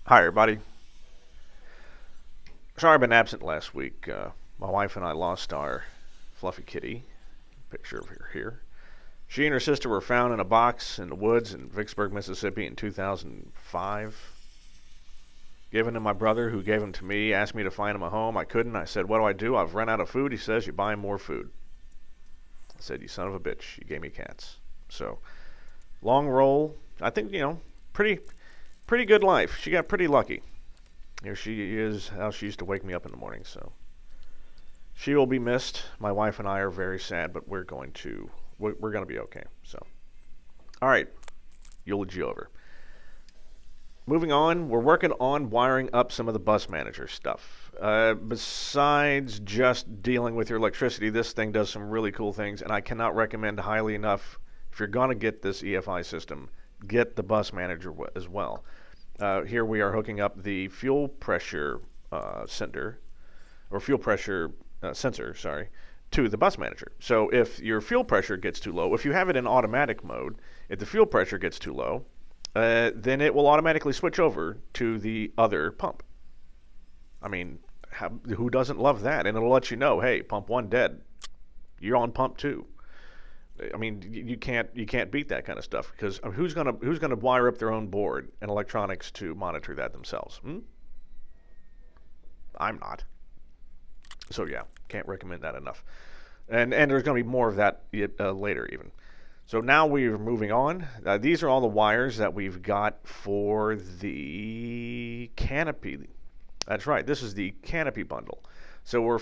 Hi, everybody. Sorry I've been absent last week. My wife and I lost our fluffy kitty. Picture of her here. She and her sister were found in a box in the woods in Vicksburg, Mississippi in 2005. Given to my brother, who gave him to me, asked me to find him a home. I couldn't. I said, what do? I've run out of food. He says, you buy him more food. I said, you son of a bitch. You gave me cats. So, long roll. I think, pretty good life. She got pretty lucky. Here she is, how she used to wake me up in the morning, so she will be missed. My wife and I are very sad, but we're going to be okay. So, all right, eulogy over. Moving on, we're working on wiring up some of the bus manager stuff. Besides just dealing with your electricity, this thing does some really cool things, and I cannot recommend highly enough, if you're going to get this EFI system, get the bus manager as well. Here we are hooking up the fuel pressure sensor, to the bus manager. So if your fuel pressure gets too low, if you have it in automatic mode, if the fuel pressure gets too low, then it will automatically switch over to the other pump. I mean, who doesn't love that? And it'll let you know, hey, pump 1 dead. You're on pump 2. I mean, you can't beat that kind of stuff, because who's gonna wire up their own board and electronics to monitor that themselves? I'm not. So yeah, can't recommend that enough. And there's going to be more of that later even. So now we're moving on. These are all the wires that we've got for the canopy. That's right. This is the canopy bundle. So we're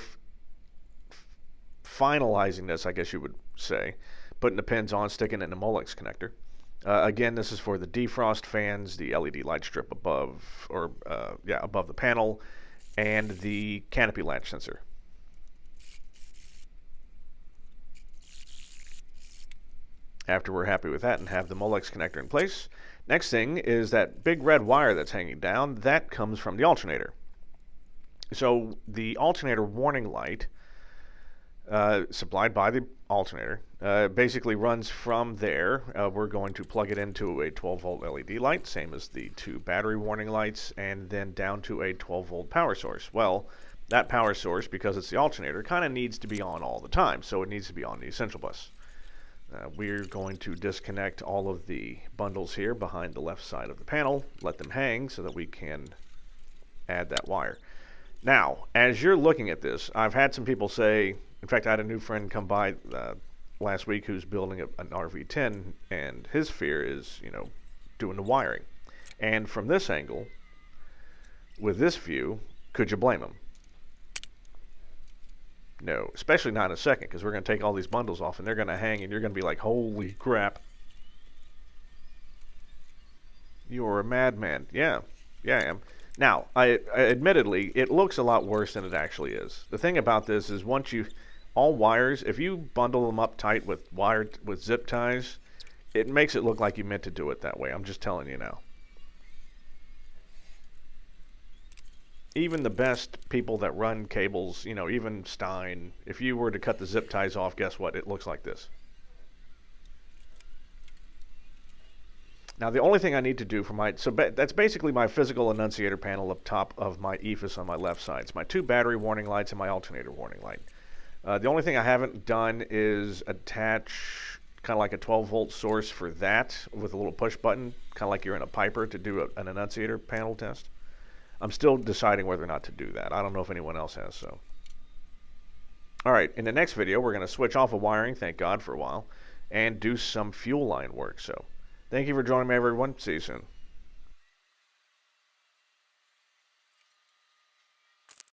finalizing this, I guess you would say. Putting the pins on, sticking it in the Molex connector. Again, this is for the defrost fans, the LED light strip above the panel, and the canopy latch sensor. After we're happy with that and have the Molex connector in place, next thing is that big red wire that's hanging down. That comes from the alternator. So the alternator warning light, supplied by the alternator, basically runs from there. We're going to plug it into a 12-volt LED light, same as the 2 battery warning lights, and then down to a 12-volt power source. Well, that power source, because it's the alternator, kind of needs to be on all the time, so it needs to be on the essential bus. We're going to disconnect all of the bundles here behind the left side of the panel, let them hang so that we can add that wire. Now, as you're looking at this, I've had some people say, in fact, I had a new friend come by last week who's building an RV-10, and his fear is, doing the wiring. And from this angle, with this view, could you blame him? No, especially not in a second, because we're going to take all these bundles off, and they're going to hang, and you're going to be like, holy crap. You're a madman. Yeah, I am. Now, admittedly, it looks a lot worse than it actually is. The thing about this is all wires, if you bundle them up tight with zip ties, it makes it look like you meant to do it that way. I'm just telling you now. Even the best people that run cables, even Stein, if you were to cut the zip ties off, guess what? It looks like this. Now, the only thing I need to do for that's basically my physical annunciator panel up top of my EFIS on my left side. It's my 2 battery warning lights and my alternator warning light. The only thing I haven't done is attach kind of like a 12-volt source for that with a little push button, kind of like you're in a Piper to do an annunciator panel test. I'm still deciding whether or not to do that. I don't know if anyone else has, so. All right, in the next video, we're going to switch off of wiring, thank God, for a while, and do some fuel line work. So, thank you for joining me, everyone. See you soon.